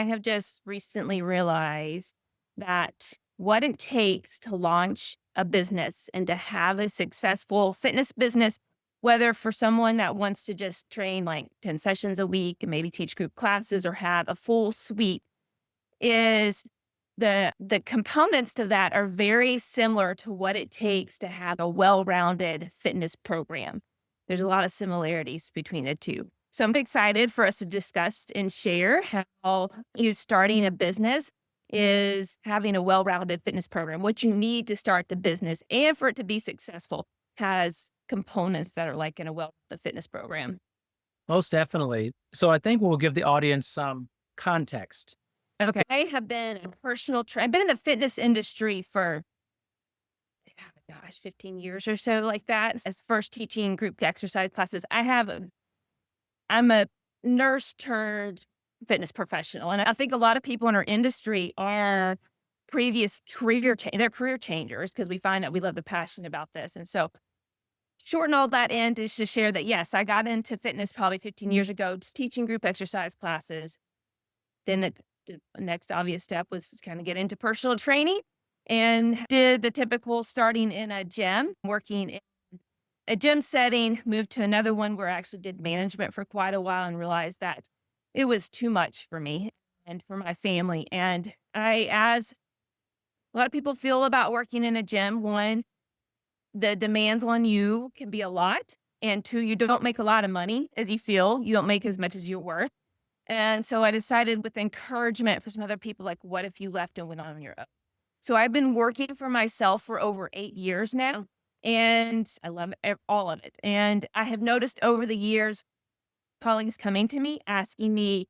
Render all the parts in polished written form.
I have just recently realized that what it takes to launch a business and to have a successful fitness business, whether for someone that wants to just train like 10 sessions a week and maybe teach group classes or have a full suite, is the components to that are very similar to what it takes to have a well-rounded fitness program. There's a lot of similarities between the two. So I'm excited for us to discuss and share how you starting a business is having a well-rounded fitness program. What you need to start the business and for it to be successful has components that are like in a well-rounded fitness program. Most definitely. So I think we'll give the audience some context. Okay. I have been a personal trainer. I've been in the fitness industry for, oh my gosh, 15 years or so like that. As first teaching group exercise classes, I'm a nurse turned fitness professional. And I think a lot of people in our industry are they're career changers because we find that we love the passion about this. And so shorten all that in is to share that, yes, I got into fitness probably 15 years ago, just teaching group exercise classes. Then the next obvious step was to kind of get into personal training and did the typical starting in a gym, working in a gym setting, moved to another one where I actually did management for quite a while and realized that it was too much for me and for my family. And as a lot of people feel about working in a gym, one, the demands on you can be a lot. And two, you don't make a lot of money as you feel. You don't make as much as you're worth. And so I decided with encouragement for some other people, like, what if you left and went on your own? So I've been working for myself for over 8 years now, and I love all of it. And I have noticed over the years, colleagues coming to me asking me,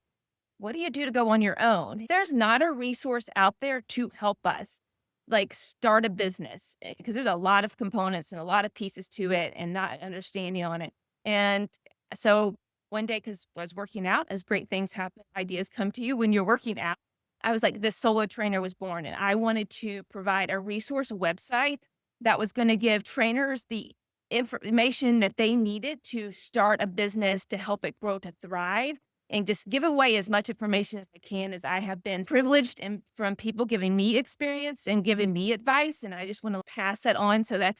what do you do to go on your own? There's not a resource out there to help us like start a business because there's a lot of components and a lot of pieces to it and not understanding on it. And so one day, because I was working out, as great things happen, ideas come to you when you're working out. I was like, this solo trainer was born, and I wanted to provide a resource website that was going to give trainers the information that they needed to start a business to help it grow to thrive and just give away as much information as I can as I have been privileged and from people giving me experience and giving me advice. And I just want to pass that on so that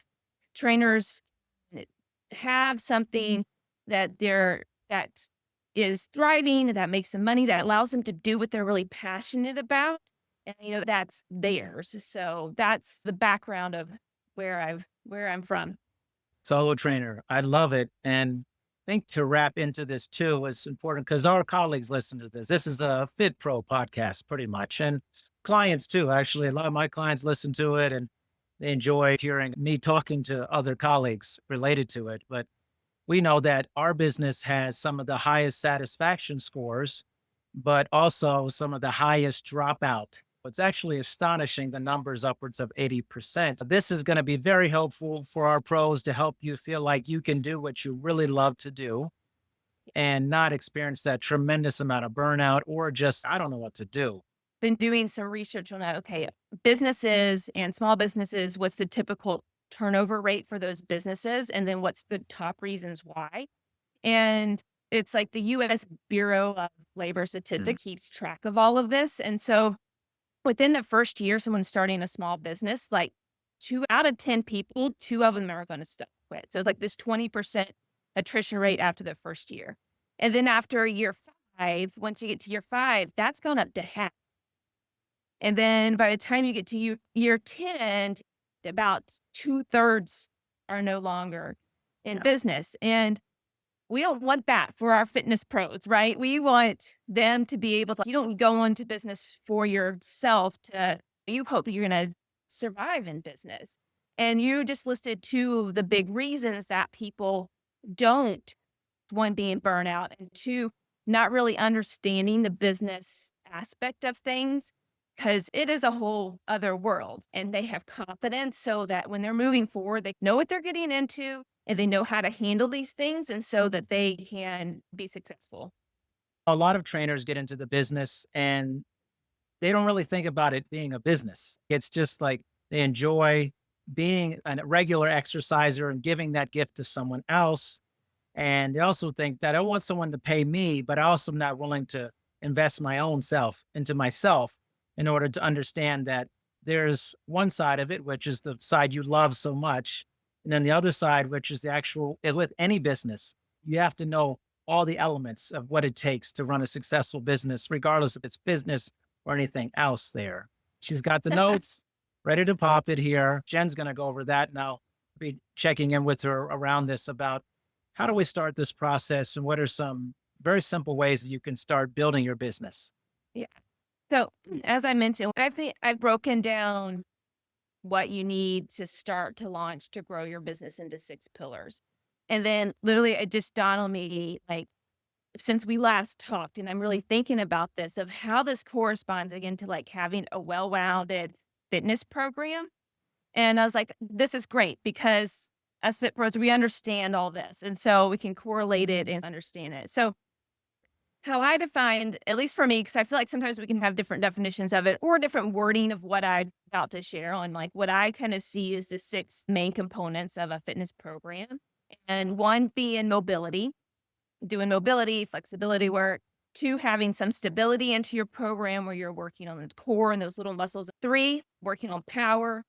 trainers have something that is thriving, that makes them money, that allows them to do what they're really passionate about. And that's theirs. So that's the background of where I'm from. Solo trainer. I love it. And I think to wrap into this too is important because our colleagues listen to this. This is a Fit Pro podcast, pretty much. And clients too. Actually, a lot of my clients listen to it and they enjoy hearing me talking to other colleagues related to it. But we know that our business has some of the highest satisfaction scores, but also some of the highest dropout. It's actually astonishing the numbers upwards of 80%. This is going to be very helpful for our pros to help you feel like you can do what you really love to do and not experience that tremendous amount of burnout or just, I don't know what to do. Been doing some research on that. Okay, businesses and small businesses, what's the typical turnover rate for those businesses? And then what's the top reasons why? And it's like the US Bureau of Labor Mm. Statistics keeps track of all of this. And so within the first year, someone starting a small business, like 2 out of 10 people, 2 of them are gonna quit. So it's like this 20% attrition rate after the first year. And then after year 5, once you get to year 5, that's gone up to half. And then by the time you get to year 10, about 2/3 are no longer in business. And we don't want that for our fitness pros, right? We want them to be able to, you don't go into business for yourself you hope that you're going to survive in business. And you just listed two of the big reasons that people don't, one being burnout and two, not really understanding the business aspect of things because it is a whole other world and they have confidence so that when they're moving forward, they know what they're getting into and they know how to handle these things and so that they can be successful. A lot of trainers get into the business and they don't really think about it being a business. It's just like they enjoy being a regular exerciser and giving that gift to someone else. And they also think that I want someone to pay me, but I also am not willing to invest my own self into myself in order to understand that there's one side of it, which is the side you love so much. And then the other side, which is the actual, with any business, you have to know all the elements of what it takes to run a successful business, regardless if it's business or anything else there. She's got the notes ready to pop it here. Jen's going to go over that now. Be checking in with her around this about how do we start this process and what are some very simple ways that you can start building your business. Yeah. So as I mentioned, I think I've broken down what you need to start to launch to grow your business into 6 pillars. And then literally it just dawned on me, like, since we last talked, and I'm really thinking about this of how this corresponds again to like having a well-rounded fitness program. And I was like, this is great because as fit pros, we understand all this. And so we can correlate it and understand it. So how I defined, at least for me, because I feel like sometimes we can have different definitions of it or different wording of what I'm about to share on, like what I kind of see is the 6 main components of a fitness program. And one being mobility, doing mobility, flexibility work. 2, having some stability into your program where you're working on the core and those little muscles. 3, working on power.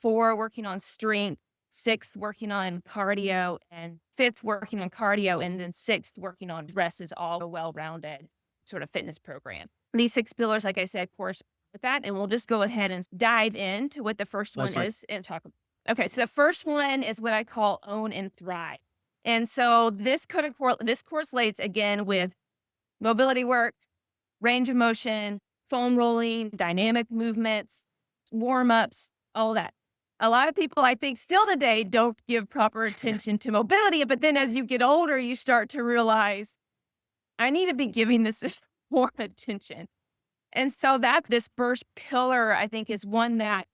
4, working on strength. 6th, working on cardio, and 5th, working on cardio, and then 6th, working on rest is all a well-rounded sort of fitness program. These 6 pillars, like I said, correspond with that, and we'll just go ahead and dive into what the first one is and talk about. Okay, so the first one is what I call own and thrive. And so this this correlates again with mobility work, range of motion, foam rolling, dynamic movements, warm-ups, all that. A lot of people, I think, still today don't give proper attention to mobility, but then as you get older, you start to realize, I need to be giving this more attention. And so that's this first pillar, I think, is one that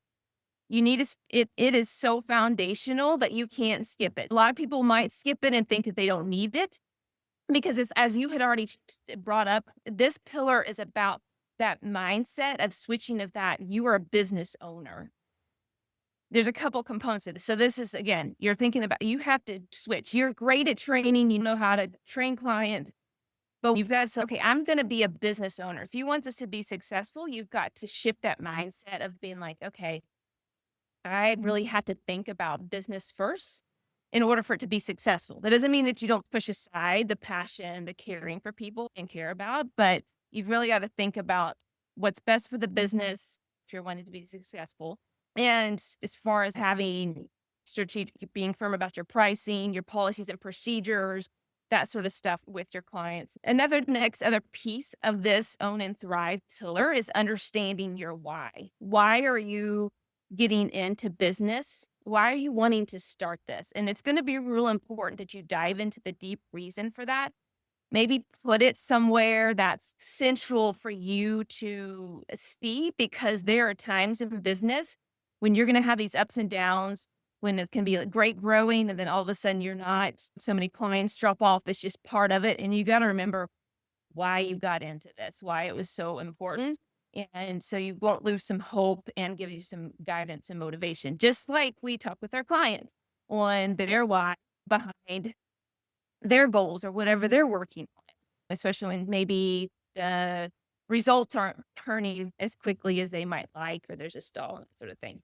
you need to, it is so foundational that you can't skip it. A lot of people might skip it and think that they don't need it because it's, as you had already brought up, this pillar is about that mindset of switching of that you are a business owner. There's a couple components to this. So this is, again, you're thinking about, you have to switch. You're great at training. You know how to train clients, but you've got to say, okay, I'm going to be a business owner. If you want this to be successful, you've got to shift that mindset of being like, okay, I really have to think about business first in order for it to be successful. That doesn't mean that you don't push aside the passion, the caring for people and care about, but you've really got to think about what's best for the business if you're wanting to be successful. And as far as having strategic, being firm about your pricing, your policies and procedures, that sort of stuff with your clients. Another other piece of this own and thrive pillar is understanding your why. Why are you getting into business? Why are you wanting to start this? And it's going to be real important that you dive into the deep reason for that. Maybe put it somewhere that's central for you to see, because there are times in business when you're going to have these ups and downs, when it can be like great growing and then all of a sudden you're not, so many clients drop off. It's just part of it. And you got to remember why you got into this, why it was so important. And so you won't lose some hope and give you some guidance and motivation, just like we talk with our clients on their why behind their goals or whatever they're working on, especially when maybe the results aren't turning as quickly as they might like, or there's a stall and that sort of thing.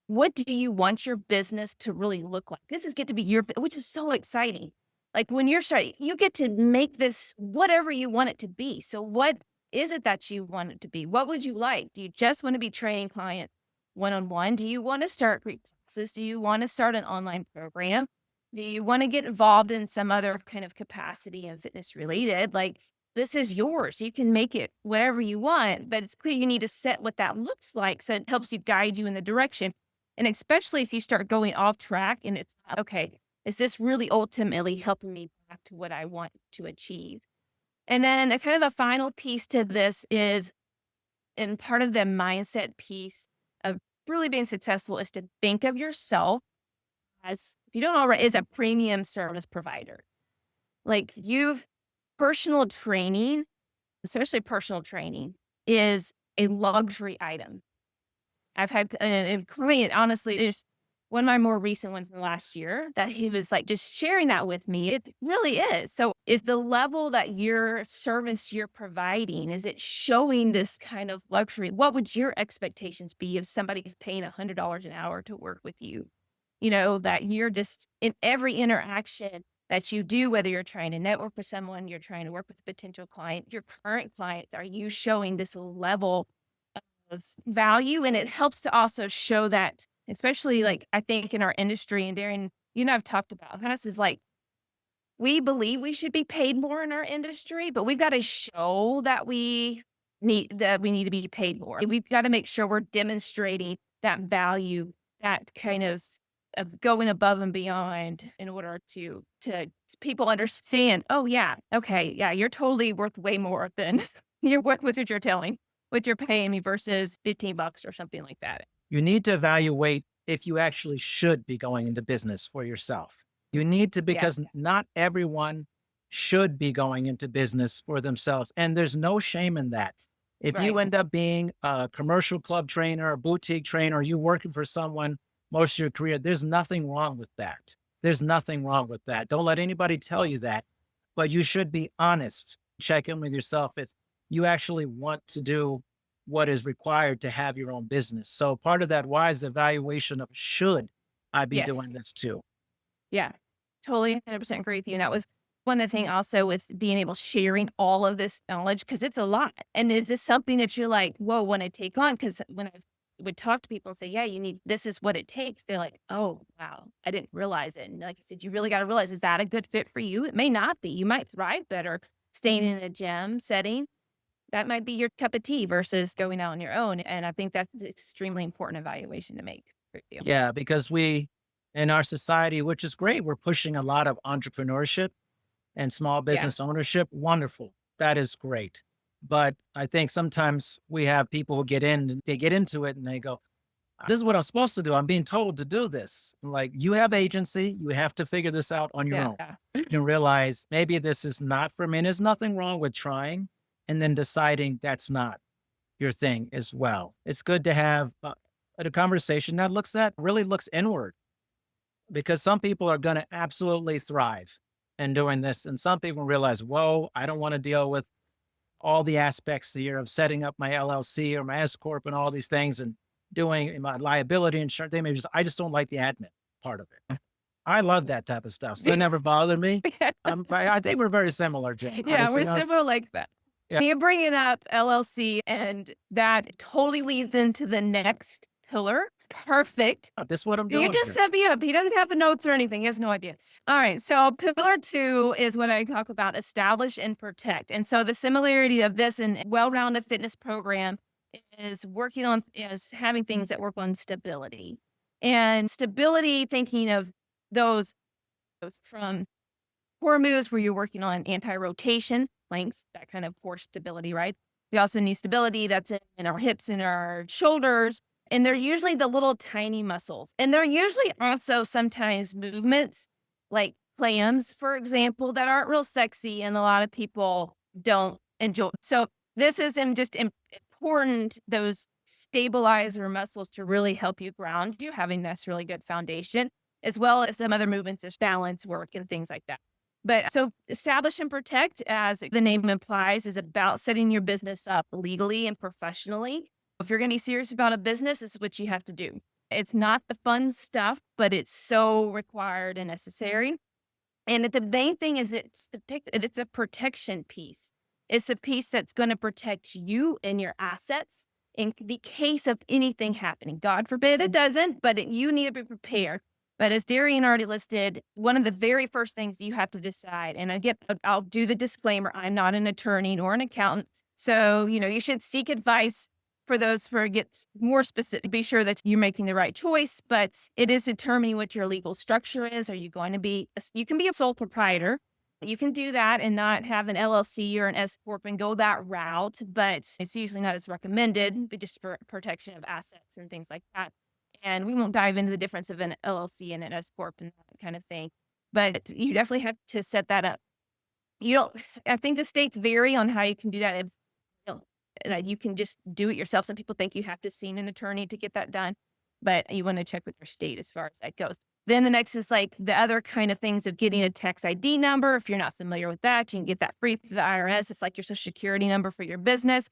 What do you want your business to really look like? This is get to be your, which is so exciting. Like when you're starting, you get to make this whatever you want it to be. So what is it that you want it to be? What would you like? Do you just want to be training clients one-on-one? Do you want to start group classes? Do you want to start an online program? Do you want to get involved in some other kind of capacity and fitness related? Like this is yours. You can make it whatever you want, but it's clear you need to set what that looks like so it helps you guide you in the direction. And especially if you start going off track and it's okay, is this really ultimately helping me back to what I want to achieve? And then a kind of a final piece to this is, and part of the mindset piece of really being successful is to think of yourself as, if you don't already, is a premium service provider. Like personal training, especially personal training, is a luxury item. I've had a client, honestly, one of my more recent ones in the last year that he was like just sharing that with me. It really is. So is the level that your service you're providing, is it showing this kind of luxury? What would your expectations be if somebody's paying $100 an hour to work with you? That you're just in every interaction that you do, whether you're trying to network with someone, you're trying to work with a potential client, your current clients, are you showing this level of value? And it helps to also show that, especially like I think in our industry, and Darren, you and I've talked about this is like we believe we should be paid more in our industry, but we've got to show that we need to be paid more. We've got to make sure we're demonstrating that value, that kind of going above and beyond in order to people understand, oh yeah, okay, yeah, you're totally worth way more than you're worth with what you're paying me versus $15 or something like that. You need to evaluate if you actually should be going into business for yourself. You need to, Yeah, because not everyone should be going into business for themselves. And there's no shame in that. If you right. end up being a commercial club trainer, a boutique trainer, or you working for someone most of your career, there's nothing wrong with that. There's nothing wrong with that. Don't let anybody tell you that, but you should be honest. Check in with yourself if you actually want to do what is required to have your own business. So part of that wise evaluation of should I be Yes. doing this too? Yeah, totally 100% agree with you. And that was one of the things also with being able sharing all of this knowledge because it's a lot. And is this something that you're like, whoa, want to take on? Because when I would talk to people and say, yeah, this is what it takes. They're like, oh, wow, I didn't realize it. And like you said, you really got to realize, is that a good fit for you? It may not be. You might thrive better staying in a gym setting. That might be your cup of tea versus going out on your own. And I think that's extremely important evaluation to make for you. Yeah, because we in our society, which is great, we're pushing a lot of entrepreneurship and small Yeah. business ownership. Wonderful. That is great. But I think sometimes we have people who they get into it and they go, this is what I'm supposed to do. I'm being told to do this. Like, you have agency. You have to figure this out on your Yeah. own and realize maybe this is not for me. And there's nothing wrong with trying and then deciding that's not your thing as well. It's good to have a conversation that really looks inward, because some people are going to absolutely thrive in doing this. And some people realize, whoa, I don't want to deal with all the aspects here of setting up my LLC or my S Corp and all these things and doing my liability insurance. I just don't like the admin part of it. I love that type of stuff. So it never bothered me. I think we're very similar, Jen, Yeah, we're honestly. similar like that. Yeah. You bring it up LLC, and that totally leads into the next pillar. Perfect. This is what I'm You doing just here. set me up. He doesn't have the notes or anything. He has no idea. All right. So pillar two is what I talk about establish and protect. And so the similarity of this and well-rounded fitness program is having things that work on stability. And stability, thinking of those from core moves where you're working on anti-rotation, planks, that kind of core stability, right? We also need stability that's in our hips and our shoulders. And they're usually the little tiny muscles. And they're usually also sometimes movements like clams, for example, that aren't real sexy and a lot of people don't enjoy. So this is important, those stabilizer muscles to really help you ground you, having this really good foundation, as well as some other movements as balance work and things like that. But so establish and protect, as the name implies, is about setting your business up legally and professionally. If you're going to be serious about a business, it's what you have to do. It's not the fun stuff, but it's so required and necessary. And the main thing is it's a protection piece. It's a piece that's going to protect you and your assets in the case of anything happening. God forbid it doesn't, but you need to be prepared. But as Darian already listed, one of the very first things you have to decide, and again, I'll do the disclaimer, I'm not an attorney nor an accountant. So, you should seek advice for gets more specific. Be sure that you're making the right choice, but it is determining what your legal structure is. Are you going to you can be a sole proprietor. You can do that and not have an LLC or an S Corp and go that route, but it's usually not as recommended, but just for protection of assets and things like that. And we won't dive into the difference of an LLC and an S Corp and that kind of thing. But you definitely have to set that up. You don't, I think the states vary on how you can do that. If, you can just do it yourself. Some people think you have to see an attorney to get that done. but you want to check with your state as far as that goes. Then the next is like the other kind of things of getting a tax ID number. If you're not familiar with that, you can get that free through the IRS. It's like your social security number for your business.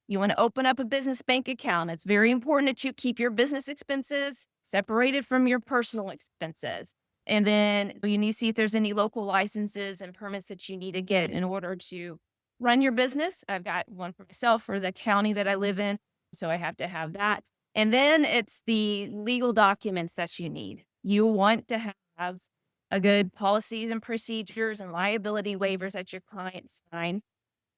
You want to open up a business bank account. It's very important that you keep your business expenses separated from your personal expenses. And then you need to see if there's any local licenses and permits that you need to get in order to run your business. I've got one for myself for the county that I live in, so I have to have that. And then it's the legal documents that you need. You want to have a good policies and procedures and liability waivers that your clients sign.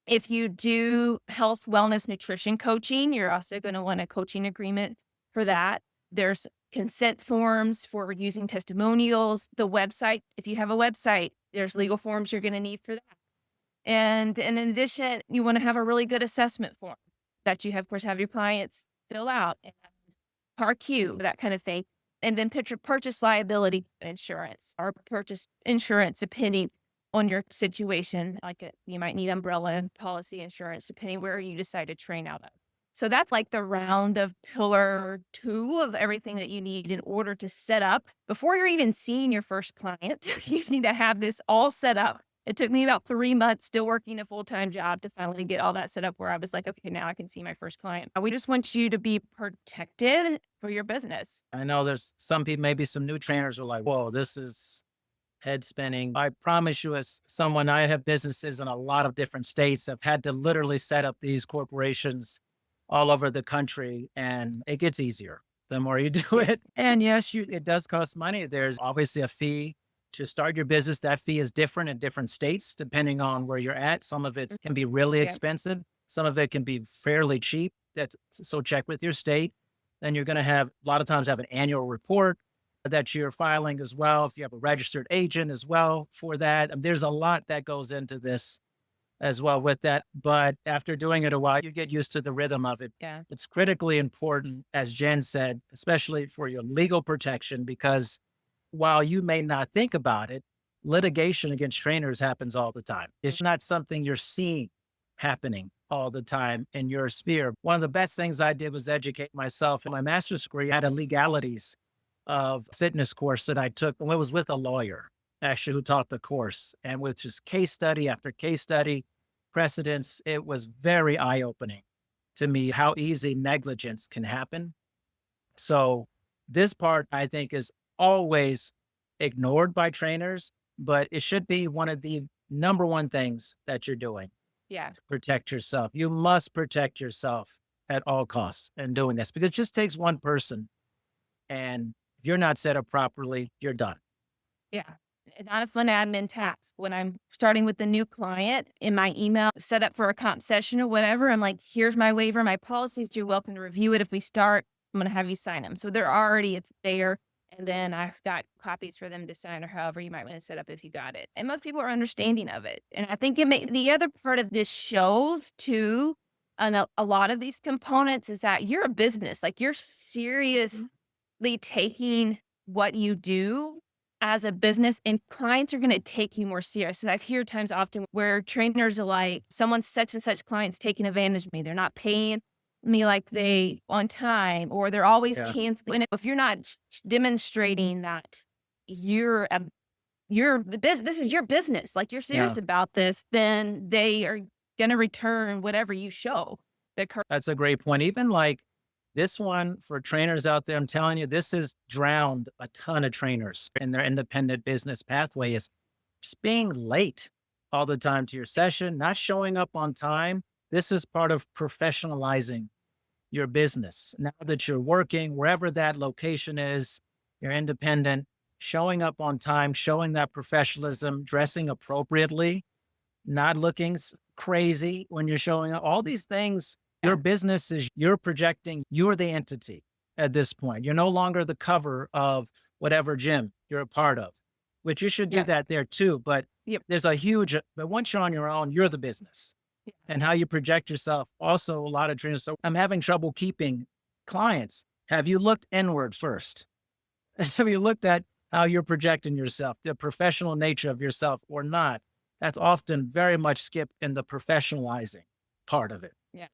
If you do health, wellness, nutrition coaching, you're also going to want a coaching agreement for that. There's consent forms for using testimonials. The website, if you have a website, there's legal forms you're going to need for that. And in addition, you want to have a really good assessment form that you have, of course, have your clients fill out and PAR-Q, that kind of thing. And then purchase liability insurance or purchase insurance, depending on your situation. You might need umbrella policy insurance, depending where you decide to train out of. So that's like the round of pillar 2 of everything that you need in order to set up. Before you're even seeing your first client, you need to have this all set up. It took me about 3 months still working a full-time job to finally get all that set up where I was like, okay, now I can see my first client. We just want you to be protected for your business. I know there's some people, maybe some new trainers are like, whoa, this is head spinning. I promise you, as someone, I have businesses in a lot of different states. I've had to literally set up these corporations all over the country, and it gets easier the more you do it. And yes, it does cost money. There's obviously a fee to start your business. That fee is different in different states, depending on where you're at. Some of it can be really expensive. Some of it can be fairly cheap. So check with your state. Then you're going to have, a lot of times, have an annual report that you're filing as well. If you have a registered agent as well for that, there's a lot that goes into this as well with that. But after doing it a while, you get used to the rhythm of it. Yeah. It's critically important, as Jen said, especially for your legal protection, because while you may not think about it, litigation against trainers happens all the time. It's not something you're seeing happening all the time in your sphere. One of the best things I did was educate myself. In my master's degree, I had a legalities of fitness course that I took, and it was with a lawyer, actually, who taught the course. And with just case study after case study, precedents, it was very eye-opening to me how easy negligence can happen. So this part, I think, is always ignored by trainers, but it should be one of the number one things that you're doing. Yeah. To protect yourself. You must protect yourself at all costs in doing this, because it just takes one person. And if you're not set up properly, you're done. Yeah. It's not a fun admin task. When I'm starting with a new client, in my email set up for a comp session or whatever, I'm like, here's my waiver, my policies. You're welcome to review it. If we start, I'm going to have you sign them. So it's there. And then I've got copies for them to sign, or however you might want to set up if you got it. And most people are understanding of it. And I think the other part of this shows too, and a lot of these components, is that you're a business. Like, you're seriously taking what you do as a business, and clients are going to take you more serious. I've heard times often where trainers are like, someone such and such client's taking advantage of me. They're not paying me like they on time, or they're always canceling. If you're not demonstrating that this is your business, like you're serious about this, then they are going to return whatever you show. That's a great point. Even like this one, for trainers out there, I'm telling you, this has drowned a ton of trainers in their independent business pathway, is just being late all the time to your session, not showing up on time. This is part of professionalizing your business. Now that you're working, wherever that location is, you're independent, showing up on time, showing that professionalism, dressing appropriately, not looking crazy when you're showing up. All these things, your business is, you're projecting, you're the entity at this point. You're no longer the cover of whatever gym you're a part of, which you should do that there too. But there's but once you're on your own, you're the business. And how you project yourself. Also, a lot of trainers, so I'm having trouble keeping clients. Have you looked inward first? Have you looked at how you're projecting yourself, the professional nature of yourself or not? That's often very much skipped in the professionalizing part of it. Yeah.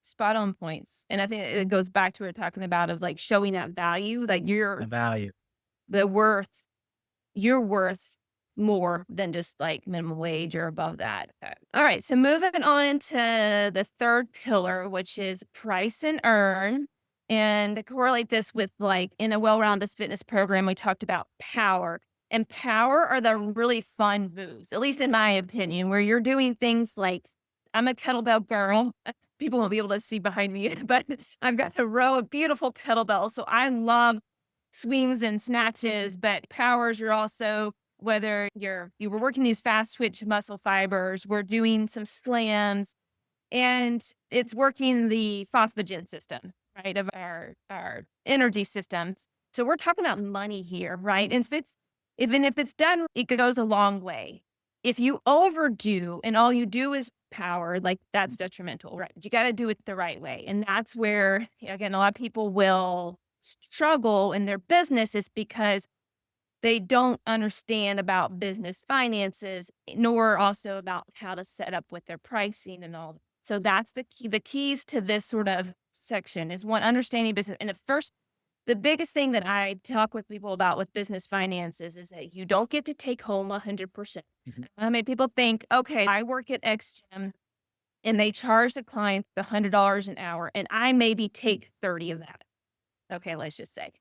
spot on points. And I think it goes back to what we're talking about of like showing that value, like The value. the worth, you're worth more than just like minimum wage or above that. All right. So moving on to the third pillar, which is price and earn. And to correlate this with like in a well-rounded fitness program, we talked about power. And power are the really fun moves, at least in my opinion, where you're doing things like I'm a kettlebell girl. People won't be able to see behind me, but I've got a row of beautiful kettlebells. So I love swings and snatches, but powers, you're also, whether you were working these fast twitch muscle fibers, we're doing some slams, and it's working the phosphagen system, right, of our energy systems. So we're talking about money here, right? And even if it's done, it goes a long way. If you overdo and all you do is power, like that's detrimental, right? You got to do it the right way. And that's where, again, a lot of people will struggle in their business is because they don't understand about business finances, nor also about how to set up with their pricing and all. So that's the key. The keys to this sort of section is one, understanding business. And the biggest thing that I talk with people about with business finances is that you don't get to take home 100%. Mhm. I mean, people think, okay, I work at X gym and they charge the client the $100 an hour, and I maybe take 30 of that. Okay, let's just say.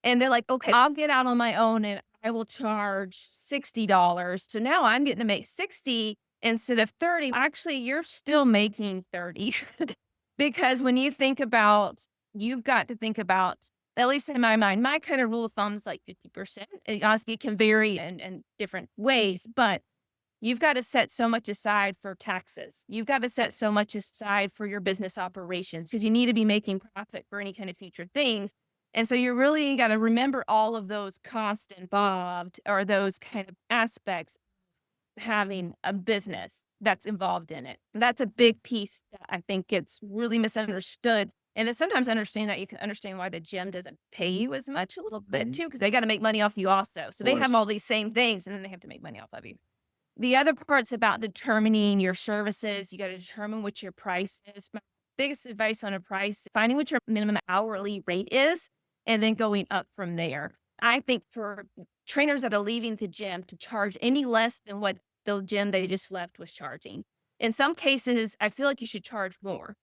And they're like, "Okay, I'll get out on my own and I will charge $60." So now I'm getting to make 60 instead of 30. Actually, you're still making 30 because when you think about, you've got to think about, at least in my mind, my kind of rule of thumb is like 50%. It honestly can vary in different ways, but you've got to set so much aside for taxes. You've got to set so much aside for your business operations because you need to be making profit for any kind of future things. And so you really got to remember all of those costs involved or those kind of aspects of having a business that's involved in it. That's a big piece that I think gets really misunderstood. And it's sometimes understand that you can understand why the gym doesn't pay you as much a little bit Mhm. too, because they got to make money off you also. So Of they have course. all these same things and then they have to make money off of you. The other part's about determining your services. You got to determine what your price is. My biggest advice on a price, finding what your minimum hourly rate is, and then going up from there. I think for trainers that are leaving the gym to charge any less than what the gym they just left was charging. In some cases, I feel like you should charge more,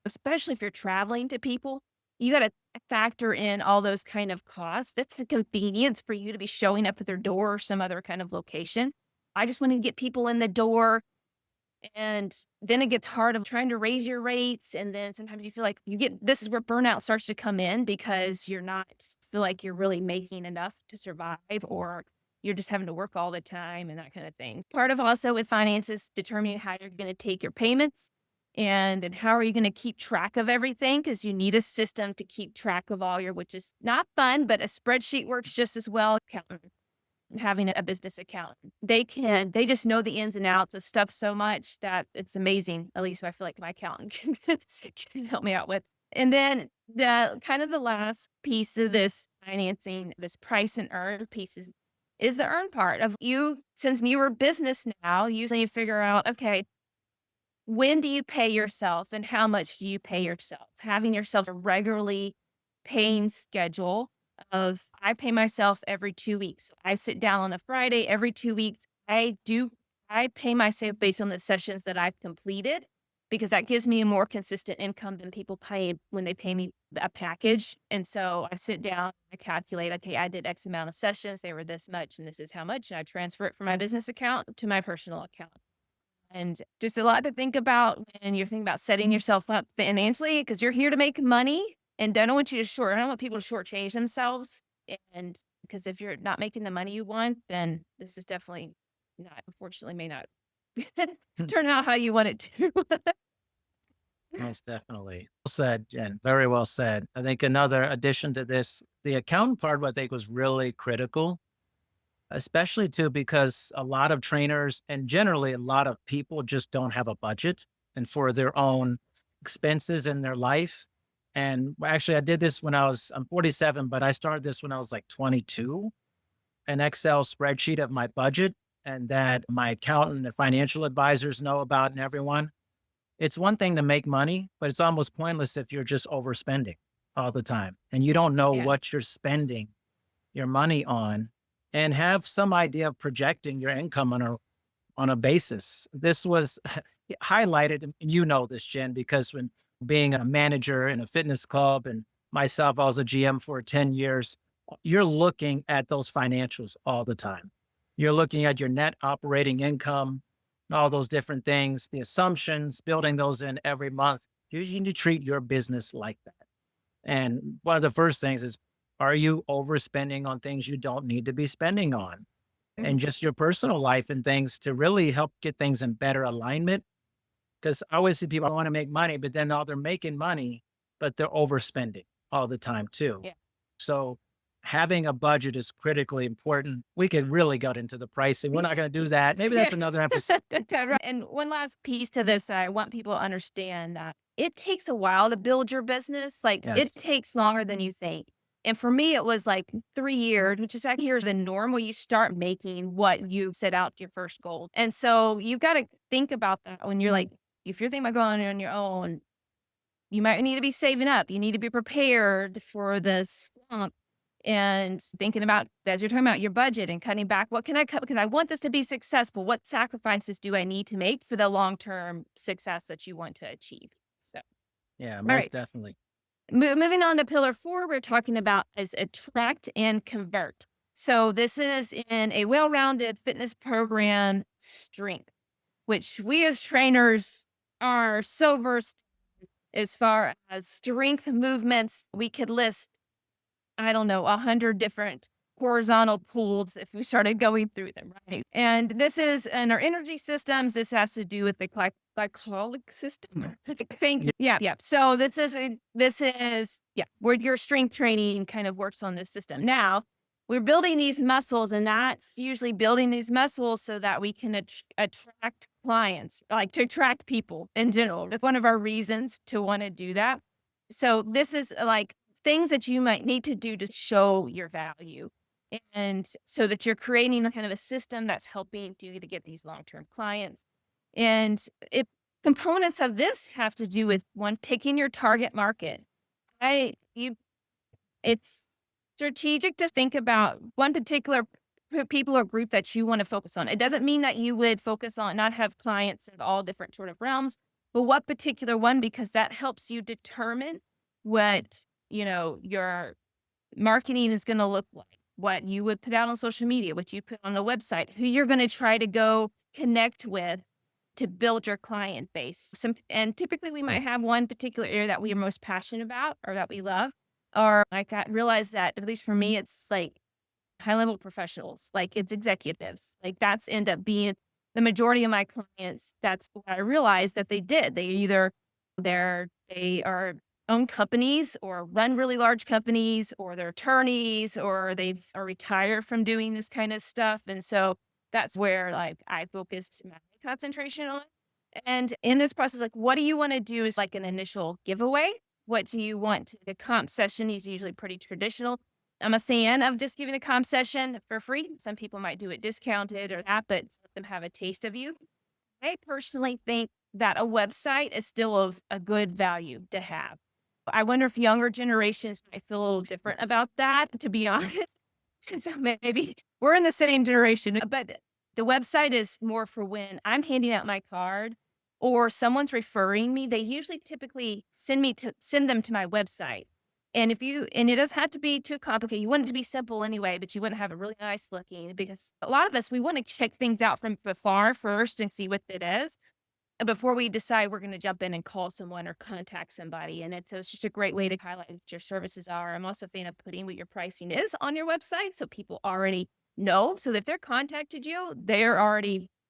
especially if you're traveling to people. You got to factor in all those kind of costs. That's the convenience for you to be showing up at their door or some other kind of location. I just want to get people in the door. And then it gets hard of trying to raise your rates. And then sometimes you feel like this is where burnout starts to come in because you're not feel like you're really making enough to survive, or you're just having to work all the time and that kind of thing. Part of also with finances, determining how you're going to take your payments and how are you going to keep track of everything, because you need a system to keep track of all your, which is not fun, but a spreadsheet works just as well. Having a business account, they just know the ins and outs of stuff so much that it's amazing. At least I feel like my accountant can help me out with. And then the last piece of this financing, this price and earn piece is the earn part of you. Since you're a business now, usually you figure out, okay, when do you pay yourself and how much do you pay yourself? Having yourself a regularly paying schedule of, I pay myself every 2 weeks. I sit down on a Friday every 2 weeks. I pay myself based on the sessions that I've completed, because that gives me a more consistent income than people pay when they pay me a package. And so I sit down, I calculate, okay, I did X amount of sessions. They were this much and this is how much. And I transfer it from my business account to my personal account. And just a lot to think about when you're thinking about setting yourself up financially, because you're here to make money, and I don't want you to I don't want people to shortchange themselves. And because if you're not making the money you want, then this is definitely not, unfortunately, may not turn out how you want it to. Most definitely. Well said, Jen. Very well said. I think another addition to this, the accountant part, I think was really critical, especially too, because a lot of trainers and generally a lot of people just don't have a budget and for their own expenses in their life. And actually, I did this I'm 47, but I started this when I was like 22, an Excel spreadsheet of my budget and that my accountant and financial advisors know about and everyone. It's one thing to make money, but it's almost pointless if you're just overspending all the time and you don't know Yeah. what you're spending your money on and have some idea of projecting your income on a basis. This was highlighted, and you know this, Jen, because when being a manager in a fitness club and myself, I was a GM for 10 years, you're looking at those financials all the time. You're looking at your net operating income, all those different things, the assumptions, building those in every month. You need to treat your business like that. And one of the first things is, are you overspending on things you don't need to be spending on? And just your personal life and things to really help get things in better alignment. Because I always see people want to make money, but then they're making money, but they're overspending all the time too. Yeah. So having a budget is critically important. We could really get into the pricing. We're not going to do that. Maybe Yeah. that's another episode. Right. And one last piece to this, I want people to understand that it takes a while to build your business. Like it Yes. takes longer than you think. And for me, it was like 3 years, which is actually the norm where you start making what you set out your first goal. And so you've got to think about that when you're like, if you're thinking about going on your own, you might need to be saving up. You need to be prepared for this slump and thinking about, as you're talking about your budget and cutting back, what can I cut? Because I want this to be successful. What sacrifices do I need to make for the long term success that you want to achieve? So, Yeah, all most right. definitely. Moving on to pillar 4, we're talking about is attract and convert. So, this is in a well rounded fitness program strength, which we as trainers are so versed as far as strength movements. We could list, I don't know, 100 different horizontal pools if we started going through them, right? And this is in our energy systems. This has to do with the glycolic system. Thank you. Yeah, yeah. So this is where your strength training kind of works on this system. Now we're building these muscles, and that's usually building these muscles so that we can attract clients, like to attract people in general. That's one of our reasons to want to do that. So this is like things that you might need to do to show your value. And so that you're creating a kind of a system that's helping you to get these long-term clients. And it components of this have to do with one, picking your target market. I you it's strategic to think about one particular people or group that you want to focus on. It doesn't mean that you would focus on not have clients in all different sort of realms, but what particular one, because that helps you determine what, your marketing is going to look like, what you would put out on social media, what you put on the website, who you're going to try to go connect with to build your client base. And typically we might have one particular area that we are most passionate about or that we love. Or like I realize that, at least for me, it's like high level professionals, like it's executives. Like that's end up being the majority of my clients. That's what I realized that they did. They are own companies or run really large companies, or they're attorneys, or are retired from doing this kind of stuff. And so that's where like I focused my concentration on. And in this process, like what do you want to do is like an initial giveaway. What do you want? The comp session is usually pretty traditional. I'm a fan of just giving a comp session for free. Some people might do it discounted or that, but let them have a taste of you. I personally think that a website is still of a good value to have. I wonder if younger generations might feel a little different about that, to be honest. So maybe we're in the same generation, but the website is more for when I'm handing out my card or someone's referring me. They usually typically send them to my website. And it doesn't have to be too complicated. You want it to be simple anyway, but you want to have it really nice looking, because a lot of us, we want to check things out from afar first and see what it is before we decide we're going to jump in and call someone or contact somebody. And it's just a great way to highlight what your services are. I'm also a fan of putting what your pricing is on your website so people already know. So if they're contacted you,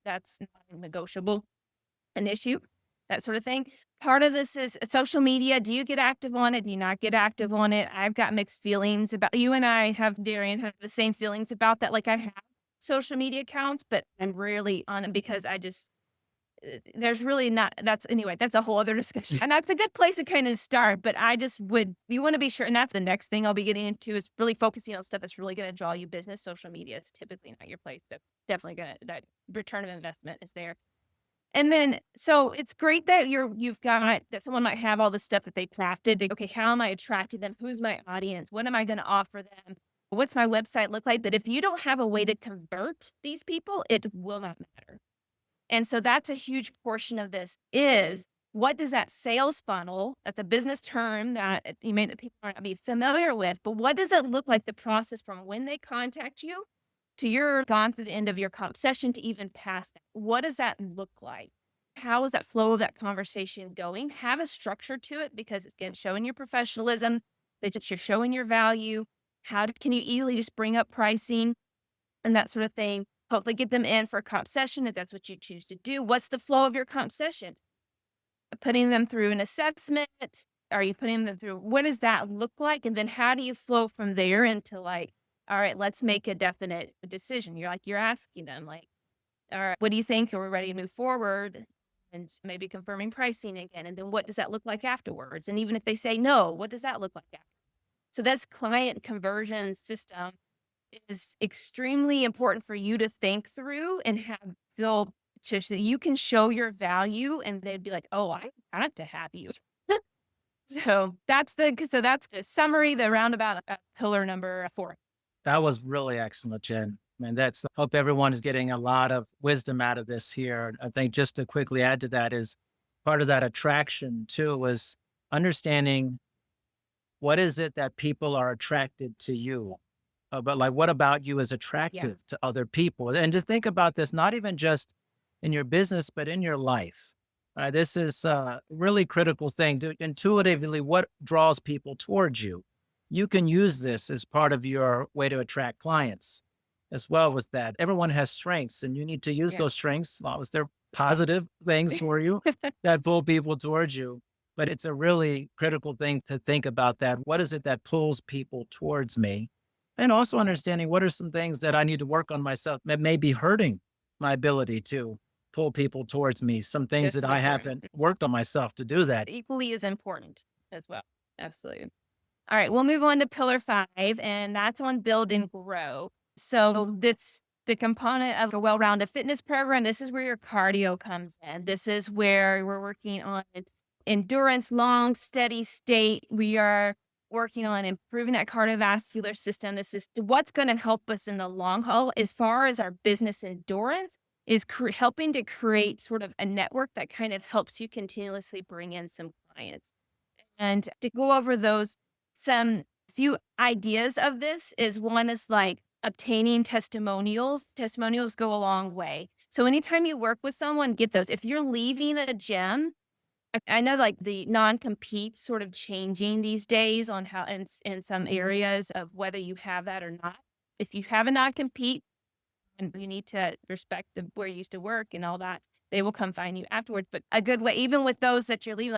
that's not negotiable, an issue, that sort of thing. Part of this is social media. Do you get active on it? Do you not get active on it? I've got mixed feelings about, you and I have, Darian, have the same feelings about that. Like I have social media accounts, but I'm rarely on it because there's really not, that's a whole other discussion. And that's a good place to kind of start, but you want to be sure. And that's the next thing I'll be getting into, is really focusing on stuff that's really going to draw you business. Social media is typically not your place. That's definitely that return of investment is there. And then, so it's great that you've got that someone might have all the stuff that they crafted. Okay, how am I attracting them? Who's my audience? What am I going to offer them? What's my website look like? But if you don't have a way to convert these people, it will not matter. And so that's a huge portion of this is what does that sales funnel, that's a business term that you may people might not be familiar with, but what does it look like the process from when they contact you to you're gone to the end of your comp session to even past that? What does that look like? How is that flow of that conversation going? Have a structure to it because it's again showing your professionalism, that you're showing your value. Can you easily just bring up pricing and that sort of thing? Hopefully get them in for a comp session if that's what you choose to do. What's the flow of your comp session? Putting them through an assessment? Are you putting them through what does that look like? And then how do you flow from there into like, all right, let's make a definite decision. You're asking them like, all right, what do you think? Are we ready to move forward? And maybe confirming pricing again. And then what does that look like afterwards? And even if they say no, what does that look like after? So that's client conversion system is extremely important for you to think through and have feel so that you can show your value and they'd be like, oh, I got to have you. So that's the summary, the roundabout pillar number 4. That was really excellent, Jen. And hope everyone is getting a lot of wisdom out of this here. I think just to quickly add to that is part of that attraction too was understanding what is it that people are attracted to you. But like, what about you is Yeah. attractive to other people? And just think about this, not even just in your business, but in your life. This is a really critical thing to intuitively what draws people towards you. You can use this as part of your way to attract clients as well as that. Everyone has strengths and you need to use Yeah. those strengths as long as they're positive things for you that pull people towards you. But it's a really critical thing to think about that. What is it that pulls people towards me? And also understanding what are some things that I need to work on myself that may be hurting my ability to pull people towards me, some things This that is I important. haven't worked on myself to do that. Equally as important as well. Absolutely. All right, we'll move on to pillar 5, and that's on build and grow. So that's the component of a well-rounded fitness program. This is where your cardio comes in. This is where we're working on endurance, long, steady state. We are working on improving that cardiovascular system. This is what's going to help us in the long haul as far as our business endurance is helping to create sort of a network that kind of helps you continuously bring in some clients. And to go over those, some few ideas of this is one is like obtaining testimonials. Testimonials go a long way. So anytime you work with someone, get those. If you're leaving a gym, I know like the non-compete sort of changing these days on how in some areas of whether you have that or not. If you have a non-compete and you need to respect where you used to work and all that, they will come find you afterwards. But a good way, even with those that you're leaving,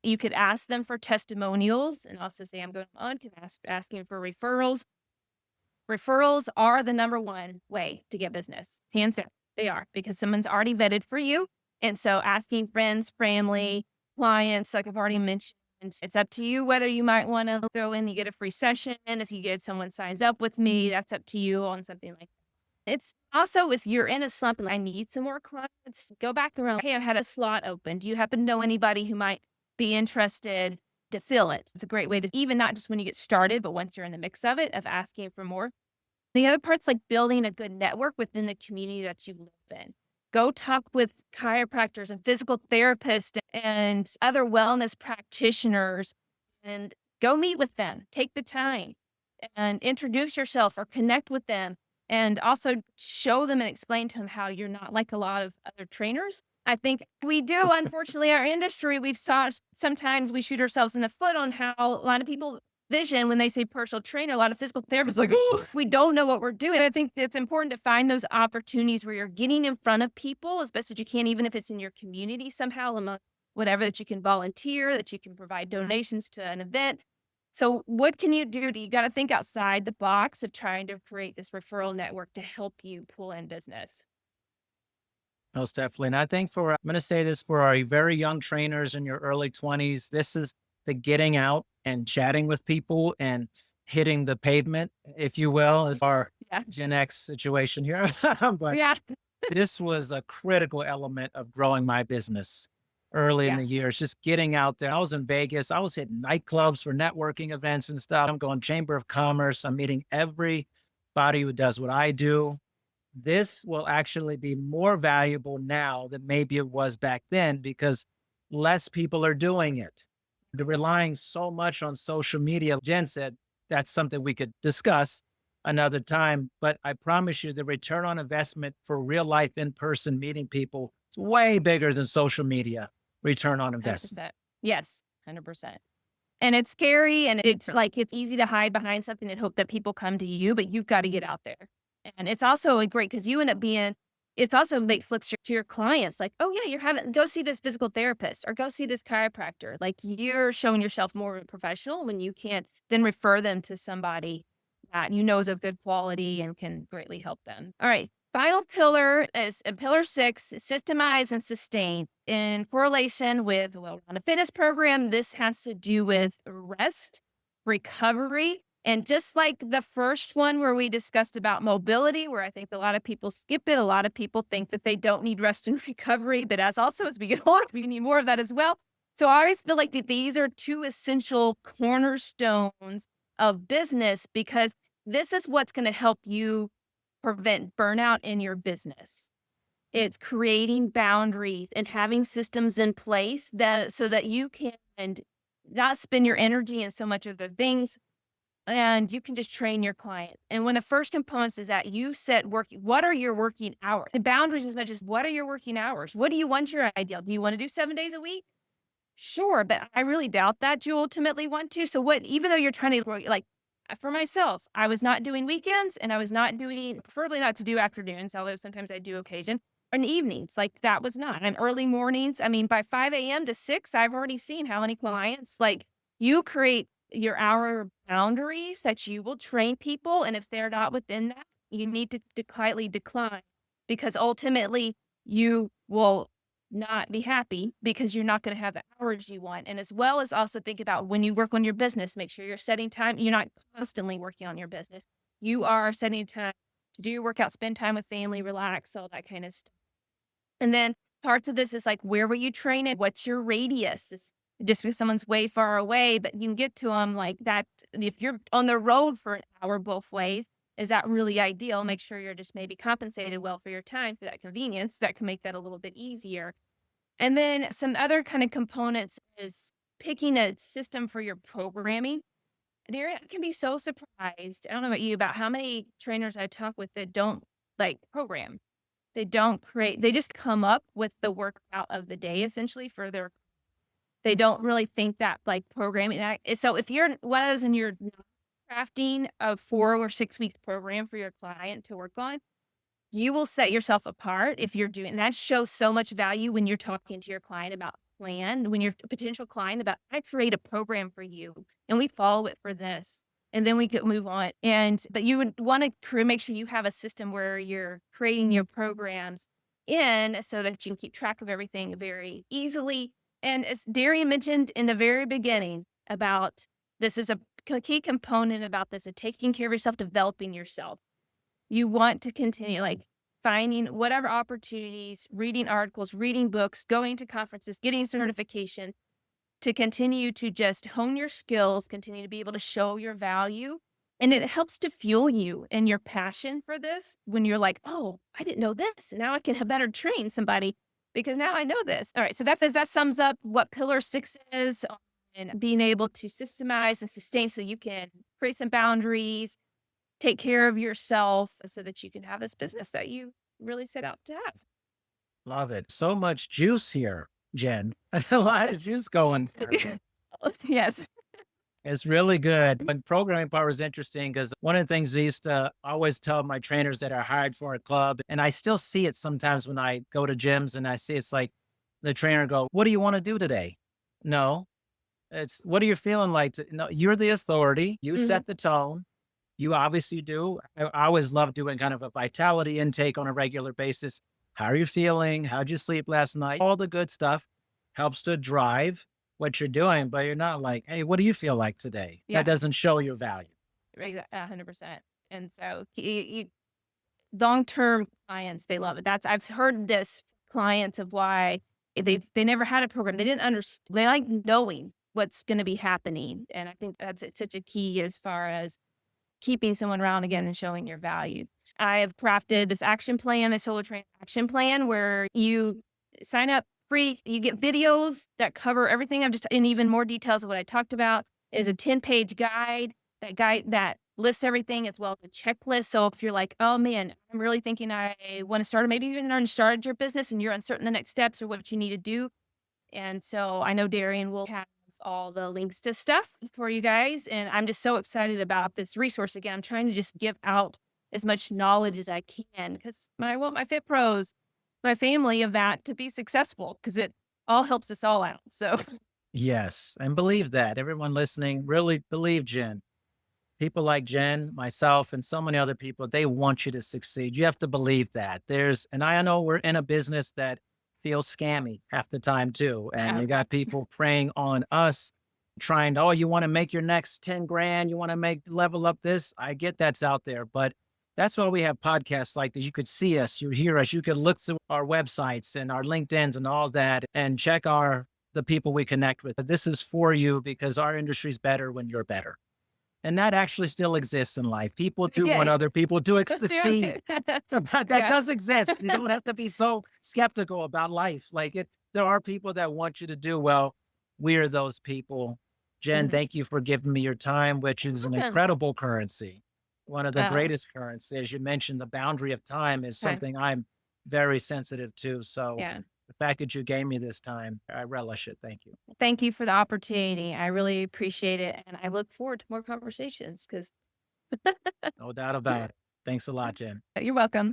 you could ask them for testimonials and also say, I'm going on, can asking for referrals. Referrals are the number one way to get business. Hands down. They are because someone's already vetted for you. And so asking friends, family, clients, like I've already mentioned, it's up to you whether you might want to throw in, you get a free session. And if you get someone signs up with me, that's up to you on something like that. It's also if you're in a slump and I need some more clients, go back around. Hey, I've had a slot open. Do you happen to know anybody who might be interested to fill it? It's a great way to even not just when you get started, but once you're in the mix of it, of asking for more. The other part's like building a good network within the community that you live in. Go talk with chiropractors and physical therapists and other wellness practitioners and go meet with them. Take the time and introduce yourself or connect with them and also show them and explain to them how you're not like a lot of other trainers. I think we do, unfortunately, our industry, sometimes we shoot ourselves in the foot on how a lot of people vision when they say personal trainer, a lot of physical therapists like, oh, we don't know what we're doing. I think it's important to find those opportunities where you're getting in front of people as best as you can, even if it's in your community somehow, among whatever that you can volunteer, that you can provide donations to an event. So what can you do? You got to think outside the box of trying to create this referral network to help you pull in business. Most definitely. And I think I'm going to say this for our very young trainers in your early 20s, this is the getting out and chatting with people and hitting the pavement, if you will, is our Yeah. Gen X situation here. But Yeah. This was a critical element of growing my business early in Yeah. the years, just getting out there. I was in Vegas. I was hitting nightclubs for networking events and stuff. I'm going Chamber of Commerce. I'm meeting everybody who does what I do. This will actually be more valuable now than maybe it was back then because less people are doing it. They're relying so much on social media. Jen said that's something we could discuss another time, but I promise you the return on investment for real life in person meeting people is way bigger than social media return on investment. 100%. Yes, 100%. And it's scary and it's like it's easy to hide behind something and hope that people come to you, but you've got to get out there. And it's also great because you end up being, it's also makes looks to your clients like, oh yeah, you're having go see this physical therapist or go see this chiropractor. Like you're showing yourself more of a professional when you can't then refer them to somebody that you know is of good quality and can greatly help them. All right. Final pillar is pillar 6, systemize and sustain. In correlation with on a fitness program, this has to do with rest, recovery, and just like the first one where we discussed about mobility, where I think a lot of people skip it, a lot of people think that they don't need rest and recovery, but as we get older, we need more of that as well. So I always feel like that these are two essential cornerstones of business because this is what's going to help you prevent burnout in your business. It's creating boundaries and having systems in place that so that you can not spend your energy in so much other things and you can just train your client. And one of the first components is that you set what are your working hours? The boundaries as much as what are your working hours? What do you want your ideal? Do you want to do 7 days a week? Sure, but I really doubt that you ultimately want to. So what even though you're trying to like for myself, I was not doing weekends and I was not doing preferably not to do afternoons, although sometimes I do occasion, and evenings. Like that was not. And early mornings. I mean, by 5 a.m. to 6, I've already seen how many clients like you create your hour boundaries that you will train people. And if they're not within that, you need to quietly decline because ultimately you will not be happy because you're not going to have the hours you want. And as well as also think about when you work on your business, make sure you're setting time. You're not constantly working on your business. You are setting time to do your workout, spend time with family, relax, all that kind of stuff. And then parts of this is like, where will you train it? What's your radius? It's just because someone's way far away, but you can get to them like that. If you're on the road for an hour both ways, is that really ideal? Make sure you're just maybe compensated well for your time for that convenience. That can make that a little bit easier. And then some other kind of components is picking a system for your programming. Darren, I can be so surprised. I don't know about you, about how many trainers I talk with that don't like program. They don't create, they just come up with the workout of the day essentially for their, they don't really think that like programming. So if you're one of those and you're not crafting a 4 or 6 weeks program for your client to work on, you will set yourself apart if you're doing that shows so much value when you're talking to your client about plan, when your potential client about I create a program for you and we follow it for this. And then we could move on. And but you would want to make sure you have a system where you're creating your programs in so that you can keep track of everything very easily. And as Darian mentioned in the very beginning about this is a key component about this of taking care of yourself, developing yourself. You want to continue like finding whatever opportunities, reading articles, reading books, going to conferences, getting certification to continue to just hone your skills, continue to be able to show your value. And it helps to fuel you and your passion for this when you're like, oh, I didn't know this. And now I can have better train somebody because now I know this. All right. So that sums up what pillar 6 is and being able to systemize and sustain so you can create some boundaries, take care of yourself so that you can have this business that you really set out to have. Love it. So much juice here, Jen. A lot of juice going there. Yes. It's really good. But programming power is interesting because one of the things I used to always tell my trainers that are hired for a club, and I still see it sometimes when I go to gyms and I see it's like the trainer go, "What do you want to do today?" No, it's what are you feeling like? No, you're the authority. You Mhm. set the tone. You obviously do. I always love doing kind of a vitality intake on a regular basis. How are you feeling? How'd you sleep last night? All the good stuff helps to drive what you're doing, but you're not like, hey, what do you feel like today? That Yeah. doesn't show your value. Right. 100%. And so you long-term clients, they love it. I've heard this clients of why they never had a program. They didn't understand. They like knowing what's going to be happening. And I think that's such a key as far as keeping someone around again and showing your value. I have crafted this action plan, the solo train action plan, where you sign up free. You get videos that cover everything. I'm just in even more details of what I talked about. Is a 10-page guide. That guide that lists everything as well as a checklist. So if you're like, oh man, I'm really thinking I want to start, or maybe you even already started your business and you're uncertain the next steps or what you need to do. And so I know Darian will have all the links to stuff for you guys. And I'm just so excited about this resource again. I'm trying to just give out as much knowledge as I can because I want my Fit Pros, my family of that to be successful because it all helps us all out. So Yes. And believe that. Everyone listening, really believe Jen. People like Jen, myself, and so many other people, they want you to succeed. You have to believe that. And I know we're in a business that feels scammy half the time too. And yeah. you got people preying on us, trying to, oh, you want to make your next 10 grand, you want to level up this. I get that's out there, but that's why we have podcasts like this. You could see us, you hear us, you could look through our websites and our LinkedIn's and all that and check the people we connect with. This is for you because our industry's better when you're better. And that actually still exists in life. People do want Yeah. other people to Let's do succeed. it. That Yeah. does exist. You don't have to be so skeptical about life. There are people that want you to do well. We are those people. Jen, Mhm. thank you for giving me your time, which is an Welcome. incredible currency. One of the Oh, greatest currency. As you mentioned, the boundary of time is okay. something I'm very sensitive to. So Yeah. the fact that you gave me this time, I relish it. Thank you. Thank you for the opportunity. I really appreciate it. And I look forward to more conversations because No doubt about it. Thanks a lot, Jen. you're welcome.